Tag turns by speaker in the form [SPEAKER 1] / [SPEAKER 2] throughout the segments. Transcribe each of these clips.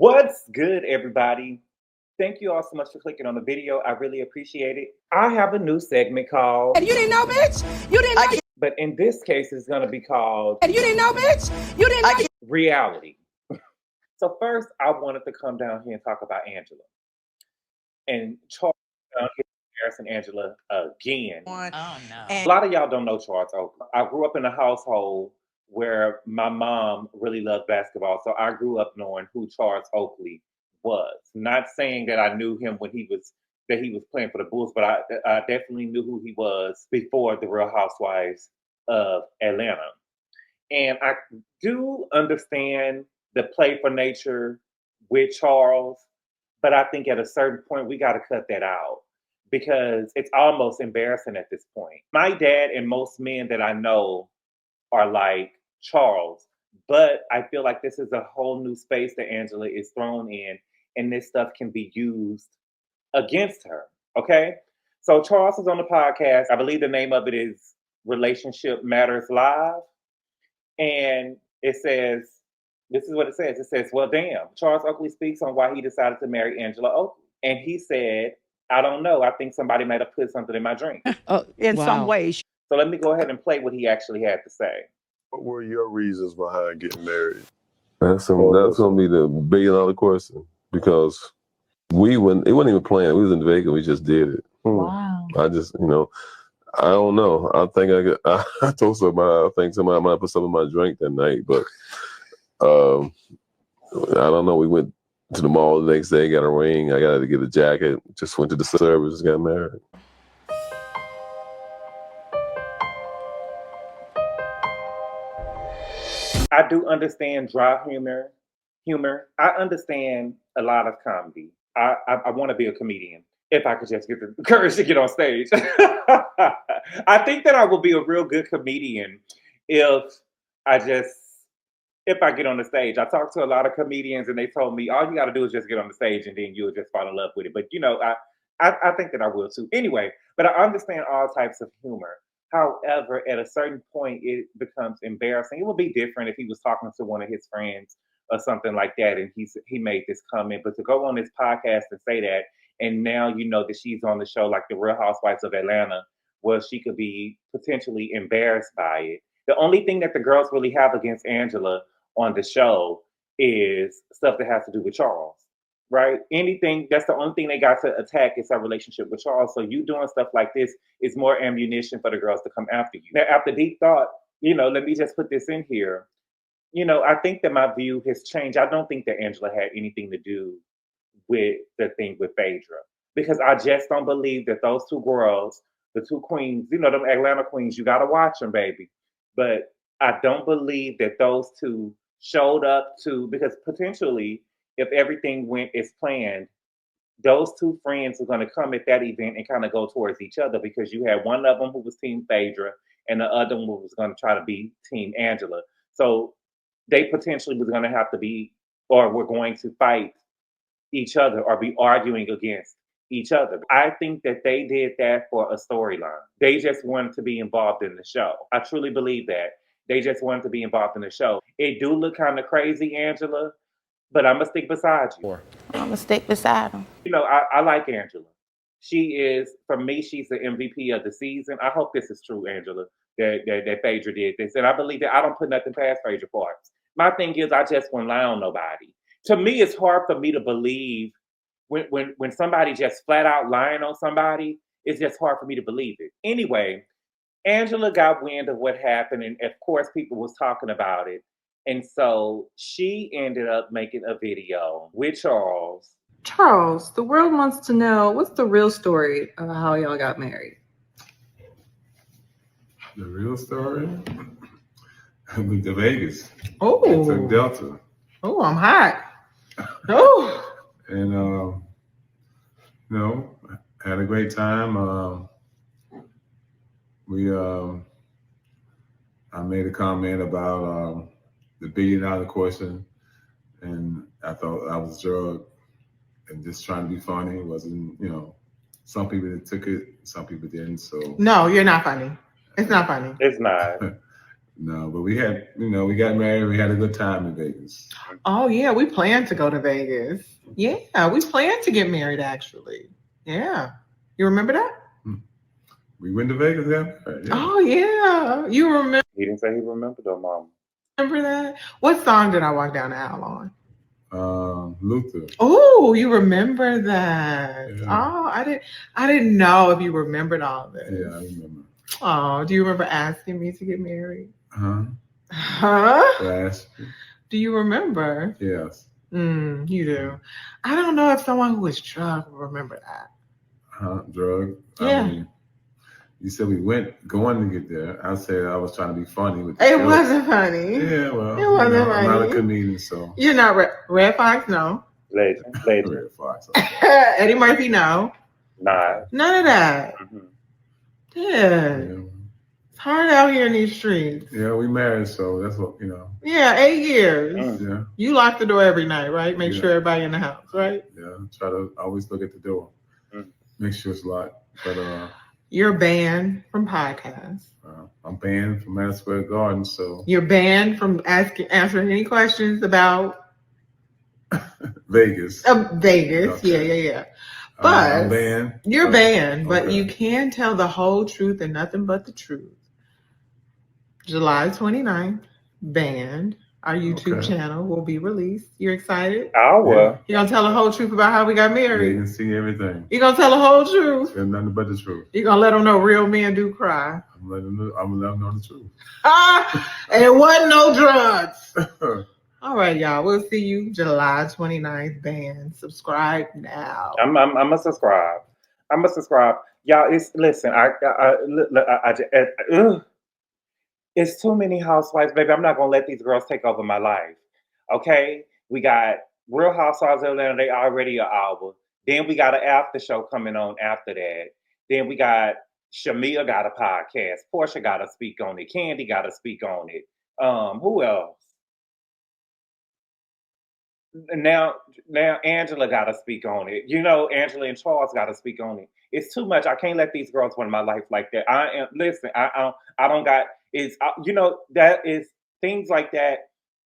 [SPEAKER 1] What's good, everybody? Thank you all so much for clicking on the video. I really appreciate it. I have a new segment called...
[SPEAKER 2] And you didn't know, bitch? You didn't know?
[SPEAKER 1] But in this case, it's going to be called...
[SPEAKER 2] And you didn't know, bitch? You didn't know?
[SPEAKER 1] Reality. So first, I wanted to come down here and talk about Angela. And Charles embarrassing Angela again.
[SPEAKER 3] Oh, no.
[SPEAKER 1] A lot of y'all don't know Charles Oakley. I grew up in a household where my mom really loved basketball. So I grew up knowing who Charles Oakley was. Not saying that I knew him when he was playing for the Bulls, but I definitely knew who he was before the Real Housewives of Atlanta. And I do understand the play for nature with Charles, but I think at a certain point we got to cut that out because it's almost embarrassing at this point. My dad and most men that I know are like Charles, but I feel like this is a whole new space that Angela is thrown in, and this stuff can be used against her. Okay, so Charles is on the podcast. I believe the name of it is Relationship Matters Live, and it says, this is what it says. It says, well, damn, Charles Oakley speaks on why he decided to marry Angela Oakley. And he said, I don't know. I think somebody might have put something in my drink.
[SPEAKER 2] In some ways.
[SPEAKER 1] So let me go ahead and play what he actually had to say.
[SPEAKER 4] What were your reasons behind getting married?
[SPEAKER 5] That's gonna be the $1 billion question because it wasn't even planned. We was in Vegas. We just did it.
[SPEAKER 3] Wow.
[SPEAKER 5] I just, I don't know. I think I told somebody, I think somebody might put something in my drink that night, but I don't know. We went to the mall the next day, got a ring. I got to get a jacket. Just went to the service, got married.
[SPEAKER 1] I do understand dry humor. I understand a lot of comedy. I want to be a comedian if I could just get the courage to get on stage. I think that I will be a real good comedian if I get on the stage. I talked to a lot of comedians and they told me all you got to do is just get on the stage and then you'll just fall in love with it. But I think that I will too. Anyway, but I understand all types of humor. However, at a certain point, it becomes embarrassing. It would be different if he was talking to one of his friends or something like that, and he made this comment. But to go on this podcast and say that, and now you know that she's on the show like the Real Housewives of Atlanta, well, she could be potentially embarrassed by it. The only thing that the girls really have against Angela on the show is stuff that has to do with Charles. Right? That's the only thing they got to attack is our relationship with Charles. So you doing stuff like this is more ammunition for the girls to come after you. Now, after deep thought, let me just put this in here. I think that my view has changed. I don't think that Angela had anything to do with the thing with Fedra. Because I just don't believe that those two girls, the two queens, them Atlanta queens, you got to watch them, baby. But I don't believe that those two showed up because potentially, if everything went as planned, those two friends are going to come at that event and kind of go towards each other because you had one of them who was Team Fedra and the other one was going to try to be Team Angela. So they potentially was going to have to be, or were going to fight each other or be arguing against each other. I think that they did that for a storyline. They just wanted to be involved in the show. I truly believe that. They just wanted to be involved in the show. It do look kind of crazy, Angela, but I'm going to stick beside you.
[SPEAKER 3] I'm going to stick beside him.
[SPEAKER 1] I like Angela. She is, for me, she's the MVP of the season. I hope this is true, Angela, that Fedra did this. And I believe that I don't put nothing past Fedra parts. My thing is I just won't lie on nobody. To me, it's hard for me to believe when somebody just flat out lying on somebody, it's just hard for me to believe it. Anyway, Angela got wind of what happened. And of course, people was talking about it. And so she ended up making a video with Charles.
[SPEAKER 6] Charles, the world wants to know, what's the real story of how y'all got married?
[SPEAKER 7] The real story? I went to Vegas.
[SPEAKER 6] Oh.
[SPEAKER 7] I took Delta.
[SPEAKER 6] Oh, I'm hot. Oh.
[SPEAKER 7] And, had a great time. I made a comment about the $1 billion question, and I thought I was drugged and just trying to be funny. It wasn't, some people that took it, some people didn't. So
[SPEAKER 6] no, you're not funny. It's not funny.
[SPEAKER 1] It's not.
[SPEAKER 7] No, but we had, we got married. We had a good time in Vegas.
[SPEAKER 6] Oh yeah, we plan to go to Vegas. Yeah, we plan to get married actually. Yeah. You remember that?
[SPEAKER 7] We went to Vegas, yeah.
[SPEAKER 6] Oh yeah. You remember?
[SPEAKER 1] He didn't say he remembered though, Mom.
[SPEAKER 6] Remember that? What song did I walk down the aisle on?
[SPEAKER 7] Luther.
[SPEAKER 6] Oh, you remember that?
[SPEAKER 7] Yeah.
[SPEAKER 6] Oh, I didn't know if you remembered all this.
[SPEAKER 7] Yeah, I remember.
[SPEAKER 6] Oh, do you remember asking me to get married?
[SPEAKER 7] Huh? Yes.
[SPEAKER 6] Do you remember?
[SPEAKER 7] Yes.
[SPEAKER 6] You do. I don't know if someone who was drunk will remember that.
[SPEAKER 7] Drug?
[SPEAKER 6] Yeah.
[SPEAKER 7] I mean, you said we going to get there. I said I was trying to be funny with
[SPEAKER 6] It
[SPEAKER 7] joke.
[SPEAKER 6] wasn't funny.
[SPEAKER 7] Yeah, well,
[SPEAKER 6] it wasn't funny.
[SPEAKER 7] I'm not a comedian, so.
[SPEAKER 6] You're not Red Fox, no.
[SPEAKER 1] Legend.
[SPEAKER 7] Red Fox.
[SPEAKER 6] Eddie Murphy, no.
[SPEAKER 1] Nah.
[SPEAKER 6] None of that.
[SPEAKER 1] Mm-hmm.
[SPEAKER 6] Yeah. It's hard out here in these streets.
[SPEAKER 7] Yeah, we married, so that's what,
[SPEAKER 6] Yeah, 8 years.
[SPEAKER 7] Yeah.
[SPEAKER 6] You lock the door every night, right? Make sure everybody in the house, right?
[SPEAKER 7] Yeah, try to always look at the door. Make sure it's locked. But
[SPEAKER 6] you're banned from podcasts.
[SPEAKER 7] I'm banned from Madison Square Garden, so
[SPEAKER 6] you're banned from answering any questions about
[SPEAKER 7] Vegas.
[SPEAKER 6] Vegas, okay. Yeah. But
[SPEAKER 7] I'm banned.
[SPEAKER 6] You're banned, but you can tell the whole truth and nothing but the truth. July 29th, banned. Our YouTube channel will be released. You're excited?
[SPEAKER 1] I will.
[SPEAKER 6] You're going to tell the whole truth about how we got married?
[SPEAKER 7] Yeah, you can see everything.
[SPEAKER 6] You're going to tell the whole truth?
[SPEAKER 7] And nothing but the truth.
[SPEAKER 6] You're going to let them know real men do cry?
[SPEAKER 7] I'm going to let them know the truth.
[SPEAKER 6] And it wasn't no drugs. All right, y'all. We'll see you July 29th, banned. Subscribe now.
[SPEAKER 1] I'm going to subscribe. Y'all, listen, it's too many housewives, baby. I'm not going to let these girls take over my life. Okay? We got Real Housewives of Atlanta. They already an hour. Then we got an after show coming on after that. Then we got Shamia got a podcast. Portia got to speak on it. Candy got to speak on it. Who else? Now Angela got to speak on it. Angela and Charles got to speak on it. It's too much. I can't let these girls run my life like that. I don't got. That is things like that.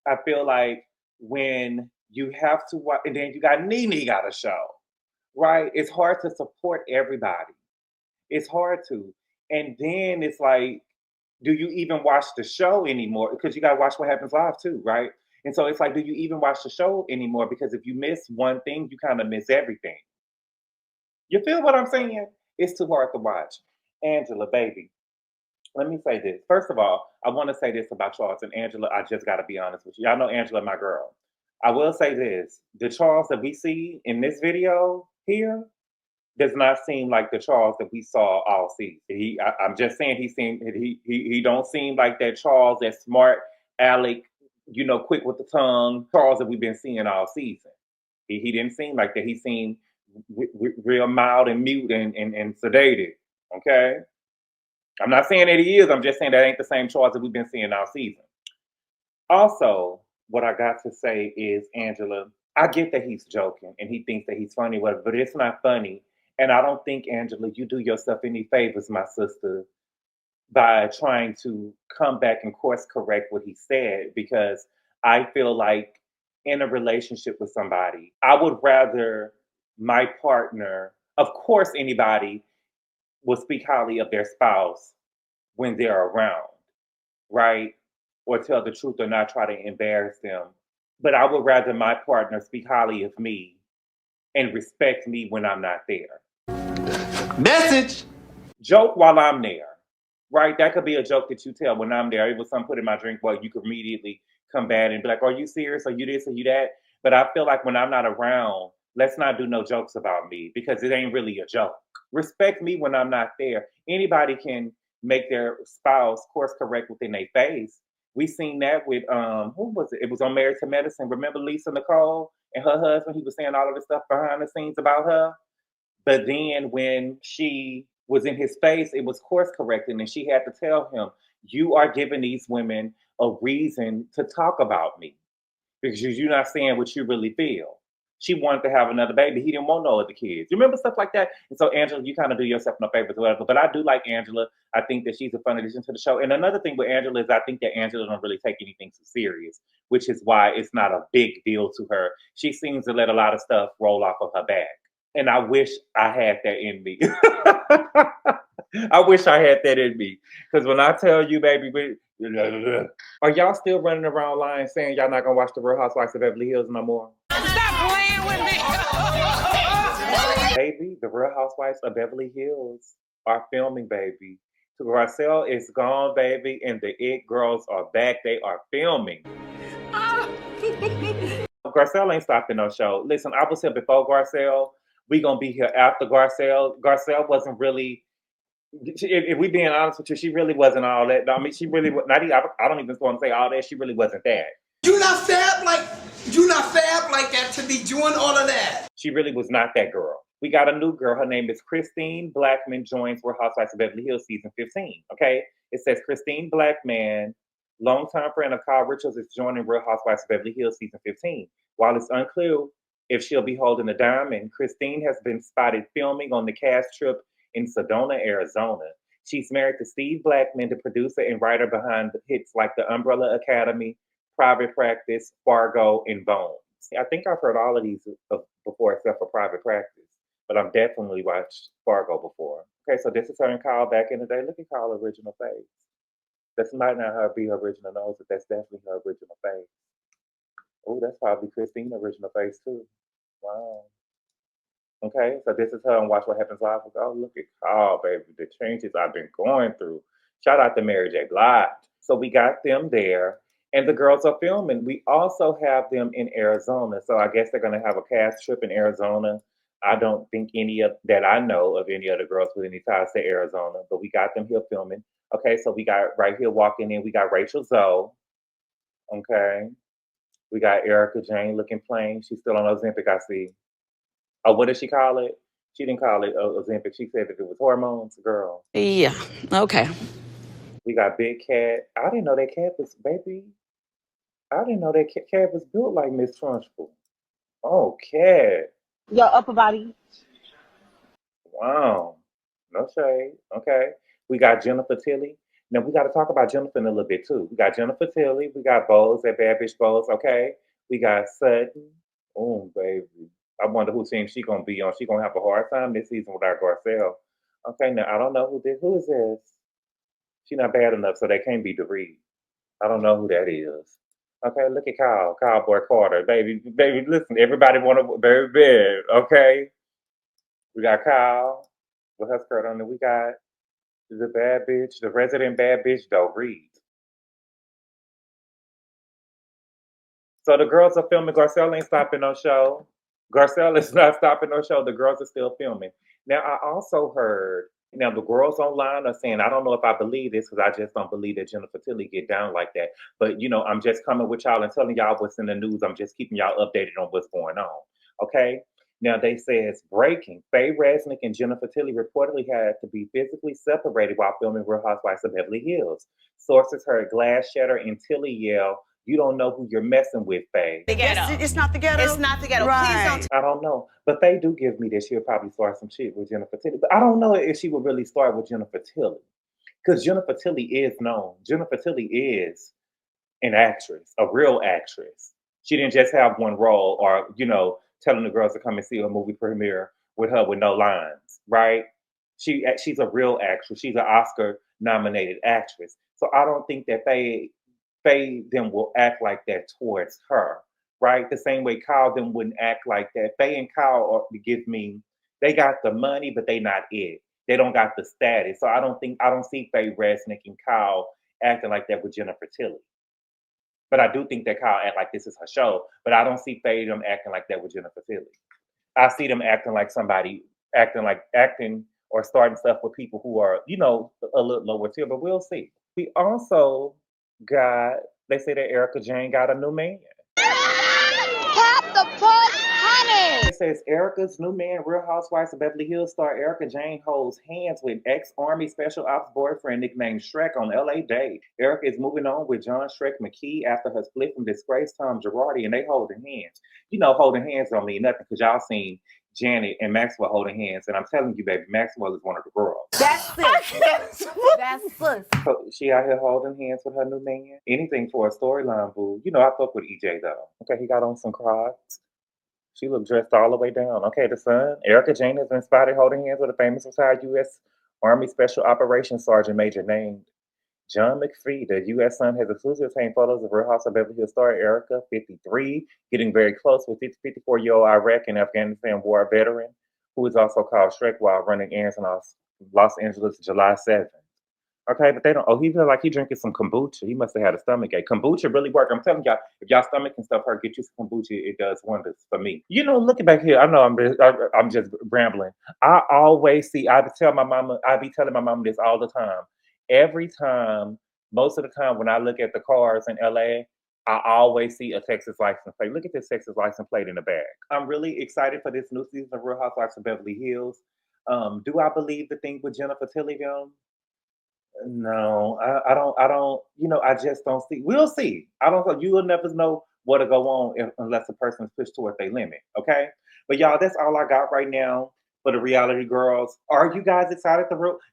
[SPEAKER 1] I feel like when you have to watch, and then you got Nene got a show, right? It's hard to support everybody. It's hard to, and then it's like, do you even watch the show anymore? Because you got to watch What Happens Live too, right? And so it's like, do you even watch the show anymore? Because if you miss one thing, you kind of miss everything. You feel what I'm saying? It's too hard to watch. Angela, baby, let me say this. First of all, I want to say this about Charles and Angela. I just got to be honest with you. Y'all know Angela, my girl. I will say this. The Charles that we see in this video here does not seem like the Charles that we saw all season. I'm just saying he don't seem like that Charles, that smart aleck, quick with the tongue Charles that we've been seeing all season. He didn't seem like that. He seemed real mild and mute and sedated. Okay? I'm not saying that he is. I'm just saying that ain't the same Charles that we've been seeing all season. Also, what I got to say is, Angela, I get that he's joking and he thinks that he's funny, but it's not funny. And I don't think, Angela, you do yourself any favors, my sister, by trying to come back and course correct what he said, because I feel like in a relationship with somebody, I would rather my partner, of course, anybody will speak highly of their spouse when they're around, right? Or tell the truth or not try to embarrass them. But I would rather my partner speak highly of me and respect me when I'm not there.
[SPEAKER 8] Message!
[SPEAKER 1] Joke while I'm there, right? That could be a joke that you tell when I'm there. It was something put in my drink, well, you could immediately come back and be like, are you serious? Are you this? Are you that? But I feel like when I'm not around, let's not do no jokes about me, because it ain't really a joke. Respect me when I'm not there. Anybody can make their spouse course correct within their face. We seen that with, who was it? It was on Married to Medicine. Remember Lisa Nicole and her husband? He was saying all of this stuff behind the scenes about her. But then when she was in his face, it was course correcting, and she had to tell him, you are giving these women a reason to talk about me because you're not saying what you really feel. She wanted to have another baby. He didn't want no other kids. You remember stuff like that? And so, Angela, you kind of do yourself no favors or whatever. But I do like Angela. I think that she's a fun addition to the show. And another thing with Angela is I think that Angela don't really take anything too serious, which is why it's not a big deal to her. She seems to let a lot of stuff roll off of her back. And I wish I had that in me. I wish I had that in me. Because when I tell you, baby, are y'all still running around lying saying y'all not going to watch The Real Housewives of Beverly Hills no more?
[SPEAKER 2] Stop playing with me.
[SPEAKER 1] Baby, The Real Housewives of Beverly Hills are filming, baby. Garcelle is gone, baby, and the It Girls are back. They are filming. Garcelle ain't stopping no show. Listen, I was here before Garcelle. We gonna be here after Garcelle. Garcelle wasn't really, if we being honest with you, she really wasn't all that. I mean, she really, not even, I don't even want to say all that. She really wasn't that.
[SPEAKER 8] You not fab like that to be doing all of that.
[SPEAKER 1] She really was not that girl. We got a new girl. Her name is Christine Blackman, joins Real Housewives of Beverly Hills season 15. Okay, it says Christine Blackman, longtime friend of Kyle Richards, is joining Real Housewives of Beverly Hills season 15. While it's unclear if she'll be holding a diamond, Christine has been spotted filming on the cast trip in Sedona, Arizona. She's married to Steve Blackman, the producer and writer behind hits like The Umbrella Academy, Private Practice, Fargo, and Bones. I think I've heard all of these before except for Private Practice, but I've definitely watched Fargo before. Okay, so this is her and Kyle back in the day. Look at Kyle's original face. That might not be her original nose, but that's definitely her original face. Oh, that's probably Christine's original face too. Wow. Okay, so this is her on Watch What Happens Live. Oh, look at Kyle, baby. The changes I've been going through. Shout out to Mary J. Blige. So we got them there, and the girls are filming. We also have them in Arizona. So I guess they're going to have a cast trip in Arizona. I don't think that I know of any other girls with any ties to Arizona, but we got them here filming. Okay, so we got right here walking in, we got Rachel Zoe. Okay. We got Erika Jayne looking plain. She's still on Ozempic, I see. Oh, what did she call it? She didn't call it Ozempic. She said that it was hormones, girl.
[SPEAKER 2] Yeah, okay.
[SPEAKER 1] We got Big Cat. I didn't know that cat was, baby. I didn't know that cat was built like Miss Trunchbull. Oh, Cat.
[SPEAKER 9] Your upper body.
[SPEAKER 1] Wow. No shade. Okay. We got Jennifer Tilly. Now, we got to talk about Jennifer in a little bit, too. We got Jennifer Tilly. We got Bowles at Bad Bitch Bowles. Okay. We got Sutton. Oh, baby. I wonder who team she going to be on. She going to have a hard time this season without Garcelle. Okay. Now, I don't know who this. Who is this? She not bad enough, so they can't be DeRee. I don't know who that is. Okay. Look at Kyle. Cowboy Carter. Baby, listen. Everybody want to, very bad. Okay. We got Kyle with her skirt on. And we got the bad bitch, the resident bad bitch, though, Reed. So the girls are filming. Garcelle ain't stopping no show. Garcelle is not stopping no show. The girls are still filming. Now, I also heard, now the girls online are saying, I don't know if I believe this because I just don't believe that Jennifer Tilly get down like that. But, you know, I'm just coming with y'all and telling y'all what's in the news. I'm just keeping y'all updated on what's going on. Okay? Now, they say it's breaking. Faye Resnick and Jennifer Tilly reportedly had to be physically separated while filming Real Housewives of Beverly Hills. Sources heard glass shatter and Tilly yell, "You don't know who you're messing with, Faye."
[SPEAKER 2] The ghetto. It's not the ghetto. It's not the ghetto.
[SPEAKER 9] Right.
[SPEAKER 2] Please don't.
[SPEAKER 1] I don't know. But Faye do give me that she'll probably start some shit with Jennifer Tilly. But I don't know if she would really start with Jennifer Tilly. Because Jennifer Tilly is known. Jennifer Tilly is an actress, a real actress. She didn't just have one role or, you know, telling the girls to come and see a movie premiere with her with no lines, right? She's a real actress. She's an Oscar-nominated actress. So I don't think that Faye them will act like that towards her, right? The same way Kyle them wouldn't act like that. Faye and Kyle they got the money, but they not it. They don't got the status. So I don't see Faye Resnick and Kyle acting like that with Jennifer Tilly. But I do think that Kyle act like this is her show. But I don't see Faye them acting like that with Jennifer Tilly. I see them acting like somebody acting or starting stuff with people who are, you know, a little lower tier. But we'll see. We also they say that Erika Jayne got a new man.
[SPEAKER 9] Tap the fuck, honey.
[SPEAKER 1] says Erika's new man, Real Housewives of Beverly Hills star Erika Jayne holds hands with ex-Army Special Ops boyfriend nicknamed Shrek on LA date. Erika is moving on with John Shrek McKee after her split from disgraced Tom Girardi, and they holding hands. You know, holding hands don't mean nothing because y'all seen Janet and Maxwell holding hands, and I'm telling you, baby, Maxwell is one of the girls.
[SPEAKER 2] That's sis. That's sis.
[SPEAKER 1] So she out here holding hands with her new man. Anything for a storyline, boo. You know, I fuck with EJ though. Okay, he got on some Crocs. She looked dressed all the way down. Okay, the Sun. Erika Jayne has been spotted holding hands with a famous retired U.S. Army Special Operations Sergeant Major named John McPhee. The U.S. Sun has exclusively obtained photos of Real House of Beverly Hills star Erika, 53, getting very close with 54-year-old Iraq and Afghanistan war veteran, who is also called Shrek while running errands in Los Angeles July 7th. Okay, but they don't. Oh, he feel like he drinking some kombucha. He must have had a stomach ache. Kombucha really work. I'm telling y'all, if y'all stomach and stuff hurt, get you some kombucha. It does wonders for me. You know, looking back here, I know I'm just rambling. I always see. I be telling my mama this all the time. Every time, most of the time, when I look at the cars in LA, I always see a Texas license plate. Look at this Texas license plate in the back. I'm really excited for this new season of Real Housewives of Beverly Hills. Do I believe the thing with Jennifer Tilly them? No, I don't, you know, I just don't see. We'll see. I don't know. You will never know what'll go on unless a person is pushed toward their limit. Okay. But y'all, that's all I got right now for the reality girls. Are you guys excited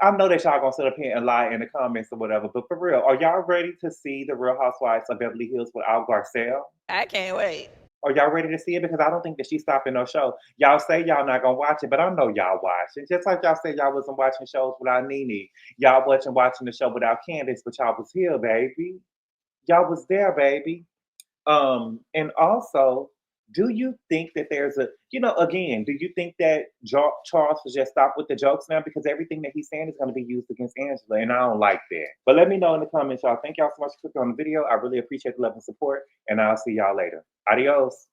[SPEAKER 1] I know that y'all gonna sit up here and lie in the comments or whatever, but for real, are y'all ready to see the Real Housewives of Beverly Hills without Garcelle?
[SPEAKER 2] I can't wait.
[SPEAKER 1] Are y'all ready to see it? Because I don't think that she's stopping no show. Y'all say y'all not gonna watch it, but I know y'all watch it. Just like y'all said y'all wasn't watching shows without Nene. Y'all wasn't watching the show without Candace, but y'all was here, baby. Y'all was there, baby. And also, do you think that there's again, do you think that Charles should just stop with the jokes now? Because everything that he's saying is going to be used against Angela, and I don't like that. But let me know in the comments, y'all. Thank y'all so much for clicking on the video. I really appreciate the love and support, and I'll see y'all later. Adios.